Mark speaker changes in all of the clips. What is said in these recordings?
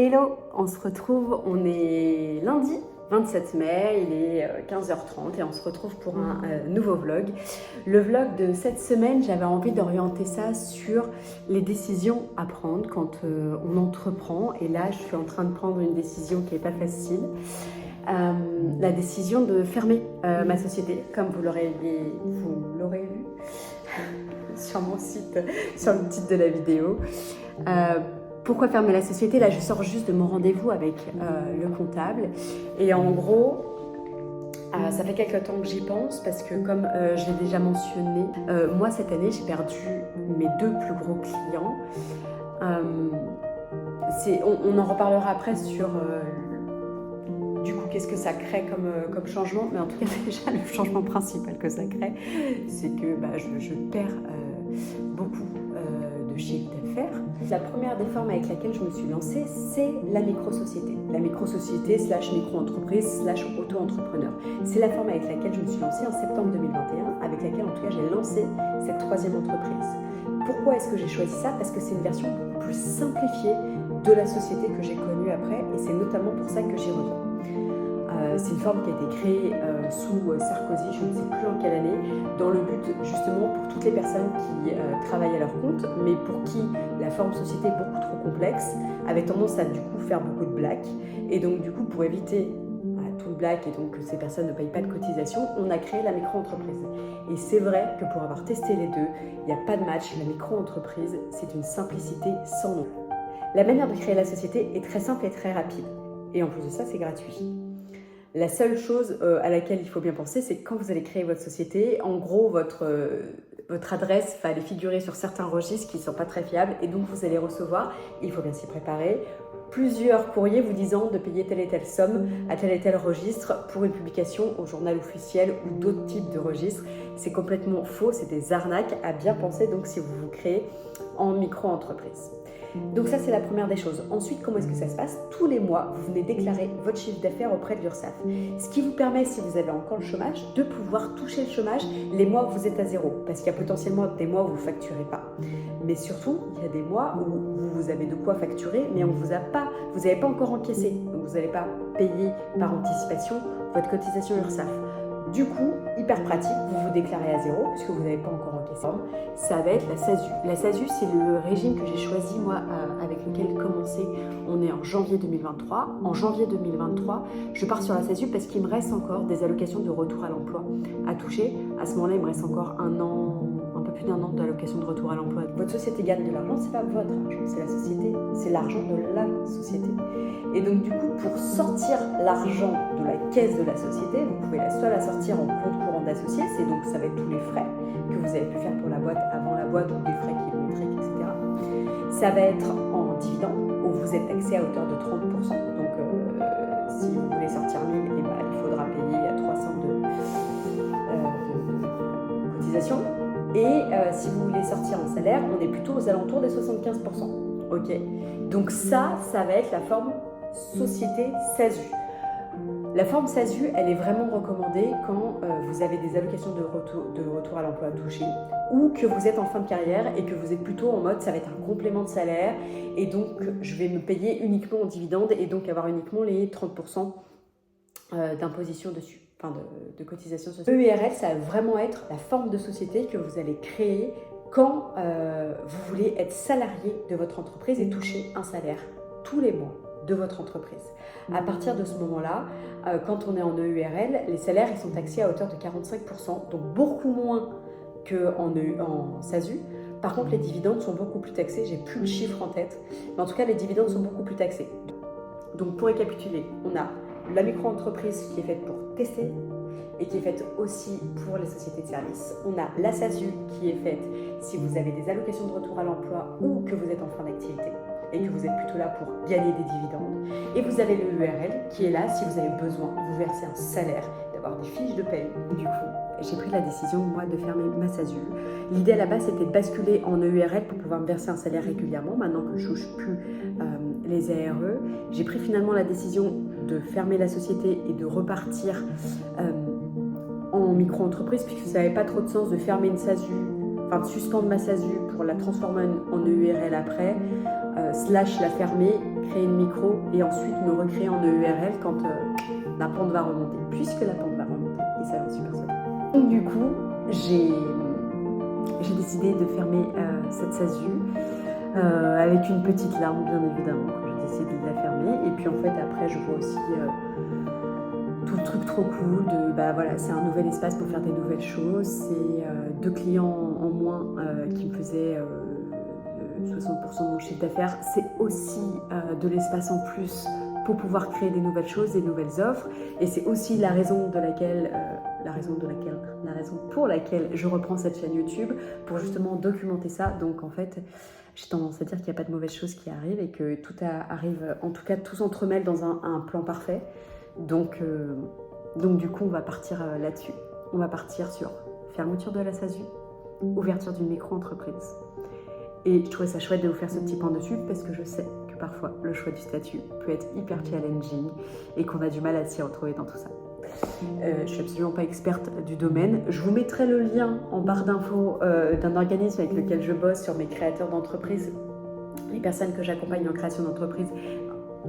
Speaker 1: Hello, on se retrouve, on est lundi 27 mai, il est 15h30 et on se retrouve pour un nouveau vlog. Le vlog de cette semaine, j'avais envie d'orienter ça sur les décisions à prendre quand on entreprend. Et là, je suis en train de prendre une décision qui n'est pas facile. La décision de fermer ma société, comme vous l'aurez vu sur mon site, sur le titre de la vidéo. Pourquoi fermer la société? Là, je sors juste de mon rendez-vous avec le comptable. Et en gros, ça fait quelques temps que j'y pense parce que comme je l'ai déjà mentionné, moi cette année, j'ai perdu mes 2 plus gros clients. On en reparlera après sur du coup qu'est-ce que ça crée comme changement. Mais en tout cas, déjà, le changement principal que ça crée, c'est que je perds beaucoup de chiffre d'affaires. La première des formes avec laquelle je me suis lancée, c'est la micro-société. La micro-société / micro-entreprise / auto-entrepreneur. C'est la forme avec laquelle je me suis lancée en septembre 2021, avec laquelle en tout cas j'ai lancé cette 3e entreprise. Pourquoi est-ce que j'ai choisi ça? Parce que c'est une version beaucoup plus simplifiée de la société que j'ai connue après, et c'est notamment pour ça que j'y reviens. C'est une forme qui a été créée sous Sarkozy, je ne sais plus en quelle année, dans le but justement pour toutes les personnes qui travaillent à leur compte, mais pour qui la forme société est beaucoup trop complexe, avait tendance à du coup faire beaucoup de blagues. Et donc du coup, pour éviter tout le blague et donc que ces personnes ne payent pas de cotisation, on a créé la micro-entreprise. Et c'est vrai que pour avoir testé les deux, il n'y a pas de match. La micro-entreprise, c'est une simplicité sans nom. La manière de créer la société est très simple et très rapide. Et en plus de ça, c'est gratuit. La seule chose à laquelle il faut bien penser, c'est que quand vous allez créer votre société, en gros, votre adresse va aller figurer sur certains registres qui ne sont pas très fiables, et donc vous allez recevoir, il faut bien s'y préparer, plusieurs courriers vous disant de payer telle et telle somme à tel et tel registre pour une publication au journal officiel ou d'autres types de registres. C'est complètement faux, c'est des arnaques à bien penser donc si vous vous créez en micro-entreprise. Donc ça, c'est la première des choses. Ensuite, comment est-ce que ça se passe? Tous les mois, vous venez déclarer votre chiffre d'affaires auprès de l'URSSAF. Ce qui vous permet, si vous avez encore le chômage, de pouvoir toucher le chômage les mois où vous êtes à zéro. Parce qu'il y a potentiellement des mois où vous ne facturez pas. Mais surtout, il y a des mois où vous avez de quoi facturer, mais vous n'avez pas encore encaissé. Donc vous n'allez pas payer par anticipation votre cotisation URSSAF. Du coup, hyper pratique, vous vous déclarez à zéro puisque vous n'avez pas encore encaissé. Ça va être la SASU. La SASU, c'est le régime que j'ai choisi moi avec lequel commencer. On est en janvier 2023. En janvier 2023, je pars sur la SASU parce qu'il me reste encore des allocations de retour à l'emploi à toucher. À ce moment-là, il me reste encore un peu plus d'1 an d'allocation de retour à l'emploi. Votre société gagne de l'argent, c'est pas votre argent, c'est la société, c'est l'argent de la société. Et donc du coup, pour sortir l'argent de la caisse de la société, vous pouvez soit la sortir en compte courant d'associé, c'est donc ça va être tous les frais que vous avez pu faire pour la boîte avant la boîte, ou des frais kilométriques, etc. Ça va être en dividende, où vous êtes taxé à hauteur de 30%. Donc si vous voulez sortir 1000, il faudra payer 300 de cotisation. Et si vous voulez sortir en salaire, on est plutôt aux alentours des 75%. Ok. Donc ça va être la forme société SASU. La forme SASU, elle est vraiment recommandée quand vous avez des allocations de retour à l'emploi à toucher, ou que vous êtes en fin de carrière et que vous êtes plutôt en mode ça va être un complément de salaire et donc je vais me payer uniquement en dividende et donc avoir uniquement les 30% d'imposition dessus, enfin de cotisation sociale. EURL, ça va vraiment être la forme de société que vous allez créer quand vous voulez être salarié de votre entreprise et toucher un salaire tous les mois de votre entreprise. À partir de ce moment-là, quand on est en EURL, les salaires ils sont taxés à hauteur de 45%, donc beaucoup moins qu'en SASU. Par contre, les dividendes sont beaucoup plus taxés, j'ai plus le chiffre en tête, mais en tout cas, les dividendes sont beaucoup plus taxés. Donc pour récapituler, on a la micro-entreprise qui est faite pour tester et qui est faite aussi pour les sociétés de services. On a la SASU qui est faite si vous avez des allocations de retour à l'emploi ou que vous êtes en fin d'activité et que vous êtes plutôt là pour gagner des dividendes. Et vous avez le URL qui est là si vous avez besoin de vous verser un salaire, d'avoir des fiches de paye. Du coup, j'ai pris la décision, moi, de fermer ma SASU. L'idée à la base, c'était de basculer en EURL pour pouvoir me verser un salaire régulièrement. Maintenant que je ne touche plus les ARE, j'ai pris finalement la décision de fermer la société et de repartir en micro-entreprise, puisque ça n'avait pas trop de sens de fermer une SASU, enfin de suspendre ma SASU pour la transformer en EURL après. slash la fermer, créer une micro et ensuite me recréer en EURL quand la pente va remonter, puisque la pente va remonter et ça va être super sympa. Donc du coup, j'ai décidé de fermer cette SASU avec une petite larme bien évidemment quand j'ai décidé de la fermer. Et puis en fait après je vois aussi tout le truc trop cool de voilà, c'est un nouvel espace pour faire des nouvelles choses, c'est 2 clients en moins qui me faisaient 60% de mon chiffre d'affaires, c'est aussi de l'espace en plus pour pouvoir créer des nouvelles choses, des nouvelles offres, et c'est aussi la raison pour laquelle je reprends cette chaîne YouTube, pour justement documenter ça. Donc en fait, j'ai tendance à dire qu'il n'y a pas de mauvaises choses qui arrivent et que tout arrive, en tout cas tout s'entremêle dans un plan parfait. Donc du coup, on va partir là-dessus. On va partir sur fermeture de la SASU, ouverture d'une micro-entreprise. Et je trouvais ça chouette de vous faire ce petit point dessus parce que je sais que parfois le choix du statut peut être hyper challenging et qu'on a du mal à s'y retrouver dans tout ça. Je suis absolument pas experte du domaine. Je vous mettrai le lien en barre d'infos d'un organisme avec lequel je bosse sur mes créateurs d'entreprise, les personnes que j'accompagne en création d'entreprise,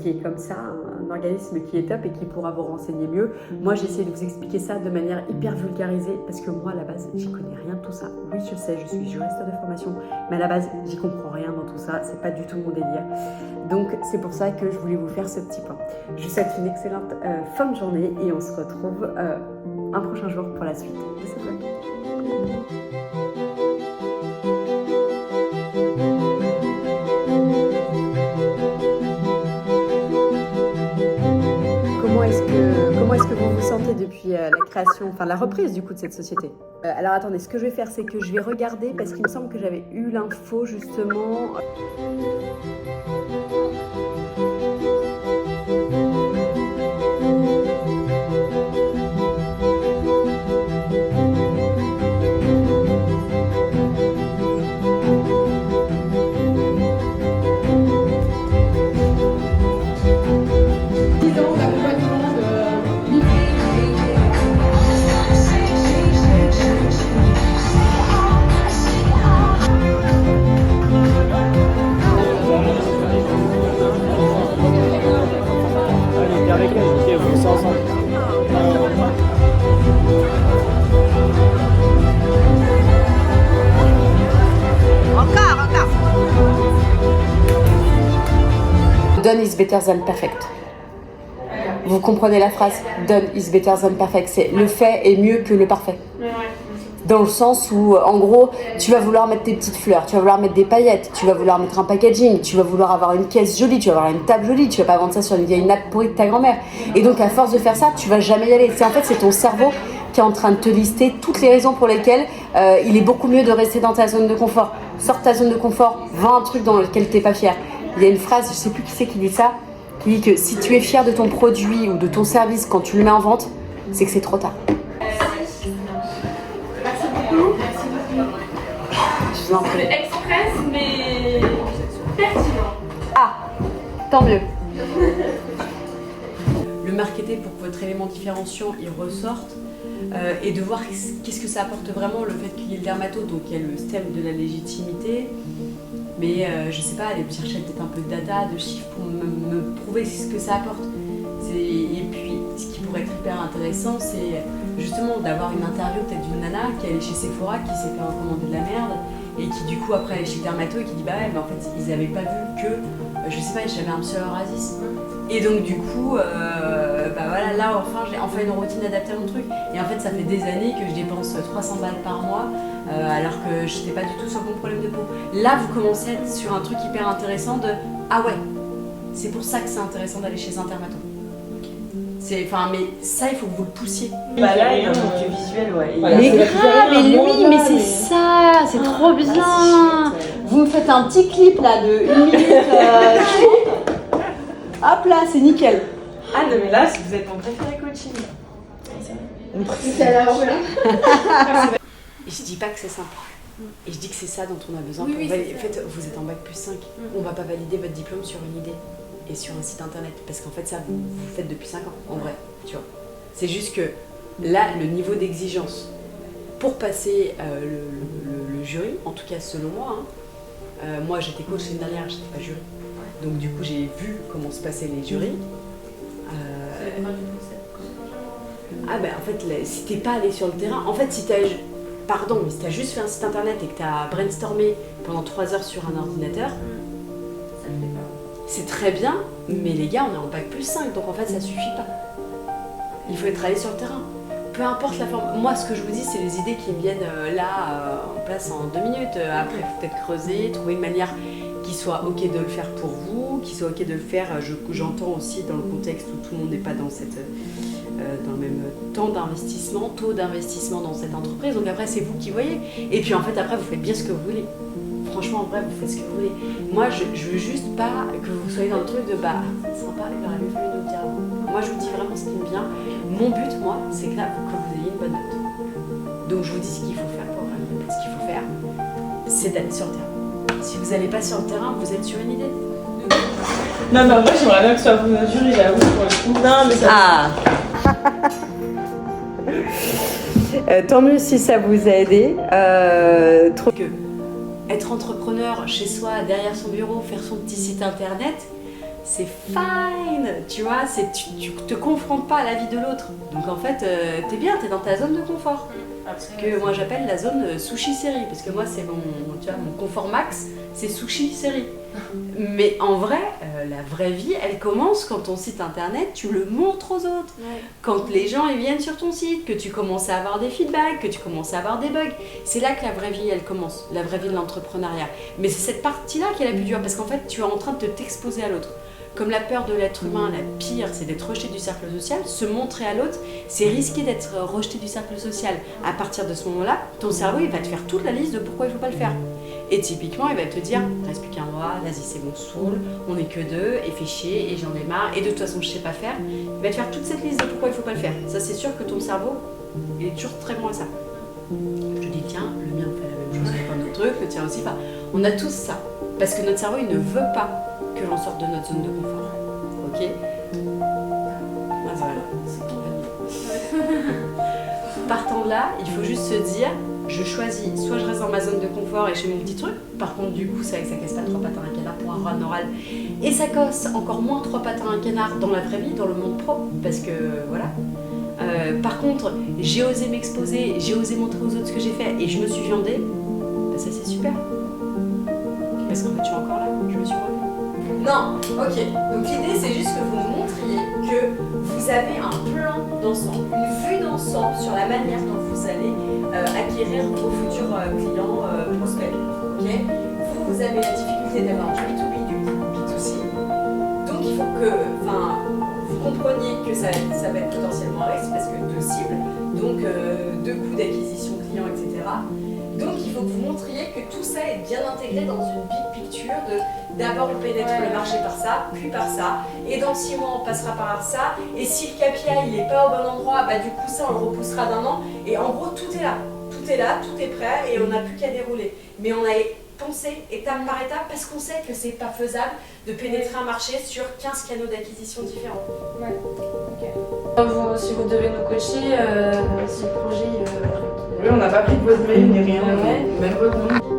Speaker 1: qui est comme ça, un organisme qui est top et qui pourra vous renseigner mieux. Moi, j'essaie de vous expliquer ça de manière hyper vulgarisée parce que moi, à la base, j'y connais rien de tout ça. Oui, je sais, je suis juriste de formation, mais à la base, j'y comprends rien dans tout ça. C'est pas du tout mon délire. Donc, c'est pour ça que je voulais vous faire ce petit point. Je vous souhaite une excellente fin de journée et on se retrouve un prochain jour pour la suite de ce vlog. Comment est-ce que vous vous sentez depuis la création, enfin la reprise du coup de cette société? Alors attendez, ce que je vais faire, c'est que je vais regarder parce qu'il me semble que j'avais eu l'info justement. Done is better than perfect. Vous comprenez la phrase? Done is better than perfect. C'est le fait est mieux que le parfait. Dans le sens où, en gros, tu vas vouloir mettre tes petites fleurs, tu vas vouloir mettre des paillettes, tu vas vouloir mettre un packaging, tu vas vouloir avoir une caisse jolie, tu vas avoir une table jolie, tu vas pas vendre ça sur une vieille nappe pourrie de ta grand-mère. Et donc, à force de faire ça, tu vas jamais y aller. En fait, c'est ton cerveau qui est en train de te lister toutes les raisons pour lesquelles il est beaucoup mieux de rester dans ta zone de confort. Sors ta zone de confort, vends un truc dans lequel t'es pas fier. Il y a une phrase, je sais plus qui c'est qui dit ça, qui dit que si tu es fier de ton produit ou de ton service quand tu le mets en vente, c'est que c'est trop tard.
Speaker 2: Merci beaucoup.
Speaker 1: Je vous en prie.
Speaker 2: C'est express mais pertinent.
Speaker 1: Ah, tant mieux. Le marketer pour que votre élément différenciant il ressorte et de voir qu'est-ce que ça apporte vraiment le fait qu'il y ait le dermato, donc il y a le stem de la légitimité. Mais je sais aller chercher peut-être un peu de data, de chiffres pour me prouver ce que ça apporte. Et puis, ce qui pourrait être hyper intéressant, c'est justement d'avoir une interview peut-être d'une nana qui est allée chez Sephora, qui s'est fait recommander de la merde, et qui du coup après elle est chez Dermato et qui dit bah ouais, mais en fait ils avaient pas vu que, je sais pas, j'avais un psoriasis. Et donc du coup, bah voilà, là enfin j'ai enfin une routine adaptée à mon truc. Et en fait ça fait des années que je dépense 300 balles par mois, alors que je n'étais pas du tout sur mon problème de peau. Là vous commencez à être sur un truc hyper intéressant de ah ouais, c'est pour ça que c'est intéressant d'aller chez un dermato. Enfin, mais ça il faut que vous le poussiez.
Speaker 3: Bah là il y a un manque visuel, ouais.
Speaker 1: Mais grave, mais lui, mais c'est ça, c'est trop bien. Vous me faites un petit clip là de 1 minute 30. Hop là, c'est nickel.
Speaker 3: Ah non mais là vous êtes mon préféré coaching.
Speaker 2: C'est à la voilà.
Speaker 1: Et je dis pas que c'est simple. Et je dis que c'est ça dont on a besoin.
Speaker 2: Oui,
Speaker 1: pour
Speaker 2: oui,
Speaker 1: valider.
Speaker 2: c'est
Speaker 1: En fait, vous êtes en bac plus 5. On va pas valider votre diplôme sur une idée et sur un site internet. Parce qu'en fait, ça, vous faites depuis 5 ans, en vrai. Tu vois. C'est juste que là, le niveau d'exigence pour passer le jury, en tout cas selon moi, moi j'étais coach l'année dernière, j'étais pas jury. Donc du coup j'ai vu comment se passaient les jurys. Ah ben en fait si t'es pas allé sur le terrain, en fait si t'as juste fait un site internet et que t'as brainstormé pendant 3 heures sur un ordinateur, c'est très bien, mais les gars on est en bac plus 5, donc en fait ça suffit pas. Il faut être allé sur le terrain. Peu importe la forme. Moi ce que je vous dis c'est les idées qui me viennent en place en 2 minutes. Après il faut peut-être creuser, trouver une manière qui soit ok de le faire pour vous, qui soit ok de le faire, j'entends aussi dans le contexte où tout le monde n'est pas dans le même taux d'investissement dans cette entreprise, donc après c'est vous qui voyez, et puis en fait après vous faites bien ce que vous voulez, franchement en vrai vous faites ce que vous voulez. Moi je veux juste pas que vous soyez dans le truc de c'est sympa, il aurait mieux fallu nous le dire avant. Moi je vous dis vraiment ce qui me vient, mon but moi c'est que là que vous ayez une bonne note, donc je vous dis ce qu'il faut faire pour avoir une bonne note. Ce qu'il faut faire c'est d'aller sur le terrain. Si vous n'allez pas sur le terrain, vous êtes sur une idée.
Speaker 3: Non, mais en vrai, j'aimerais bien que ce soit vous notre jury, là, oui, pour le coup. Non, mais ça.
Speaker 1: Tant mieux si ça vous a aidé. Être entrepreneur chez soi, derrière son bureau, faire son petit site internet, c'est fine, tu vois, tu te confrontes pas à la vie de l'autre. Donc en fait, t'es bien, t'es dans ta zone de confort. Que moi j'appelle la zone sushi série, parce que moi c'est mon confort max, c'est sushi série. Mais en vrai, la vraie vie, elle commence quand ton site internet, tu le montres aux autres. Ouais. Quand les gens ils viennent sur ton site, que tu commences à avoir des feedbacks, que tu commences à avoir des bugs, c'est là que la vraie vie, elle commence, la vraie vie de l'entrepreneuriat. Mais c'est cette partie-là qui est la plus dure, parce qu'en fait, tu es en train de t'exposer à l'autre. Comme la peur de l'être humain, la pire, c'est d'être rejeté du cercle social. Se montrer à l'autre, c'est risquer d'être rejeté du cercle social. À partir de ce moment-là, ton cerveau, il va te faire toute la liste de pourquoi il ne faut pas le faire. Et typiquement, il va te dire, reste plus qu'un mois, vas-y c'est bon, saoule, on n'est que 2, et fais chier, et j'en ai marre, et de toute façon je sais pas faire. Il va te faire toute cette liste de pourquoi il ne faut pas le faire. Ça c'est sûr que ton cerveau, il est toujours très bon à ça. Je te dis, tiens, le mien fait la même chose que plein d'autres trucs, le tien aussi, on a tous ça. Parce que notre cerveau, il ne veut pas que l'on sorte de notre zone de confort. Ok ? Voilà, c'est tout. Partant de là, il faut juste se dire, je choisis, soit je reste dans ma zone de confort et je fais mon petit truc, par contre du coup ça casse pas 3 pattes à un canard pour un run oral, et ça casse encore moins 3 pattes à un canard dans la vraie vie, dans le monde pro, parce que voilà. Par contre, j'ai osé m'exposer, j'ai osé montrer aux autres ce que j'ai fait et je me suis viandée, bah ça c'est super. Parce qu'en fait je suis encore là, je me suis relevée. Non, ok. Donc l'idée c'est juste que vous nous montriez que vous avez un plan d'ensemble, une vue d'ensemble sur la manière dont vous allez acquérir vos futurs clients prospects. Okay, vous avez la difficulté d'avoir du B2B, du B2C. Donc il faut que vous compreniez que ça va être potentiellement un risque parce que 2 cibles, donc 2 coûts d'acquisition client, etc. Donc il faut que vous montriez que tout ça est bien intégré dans une big picture d'abord on pénètre le marché par ça, puis par ça, et dans 6 mois on passera par ça, et si le KPI il n'est pas au bon endroit, bah du coup ça on le repoussera d'1 an, et en gros tout est là, tout est prêt, et on n'a plus qu'à dérouler. Mais on a pensé étape par étape parce qu'on sait que c'est pas faisable de pénétrer un marché sur 15 canaux d'acquisition différents.
Speaker 2: Ouais, ok. Si vous devez nous coacher, si le projet...
Speaker 3: Oui, on n'a pas pris de votre mail ni rien,
Speaker 2: ouais.
Speaker 3: même votre nom.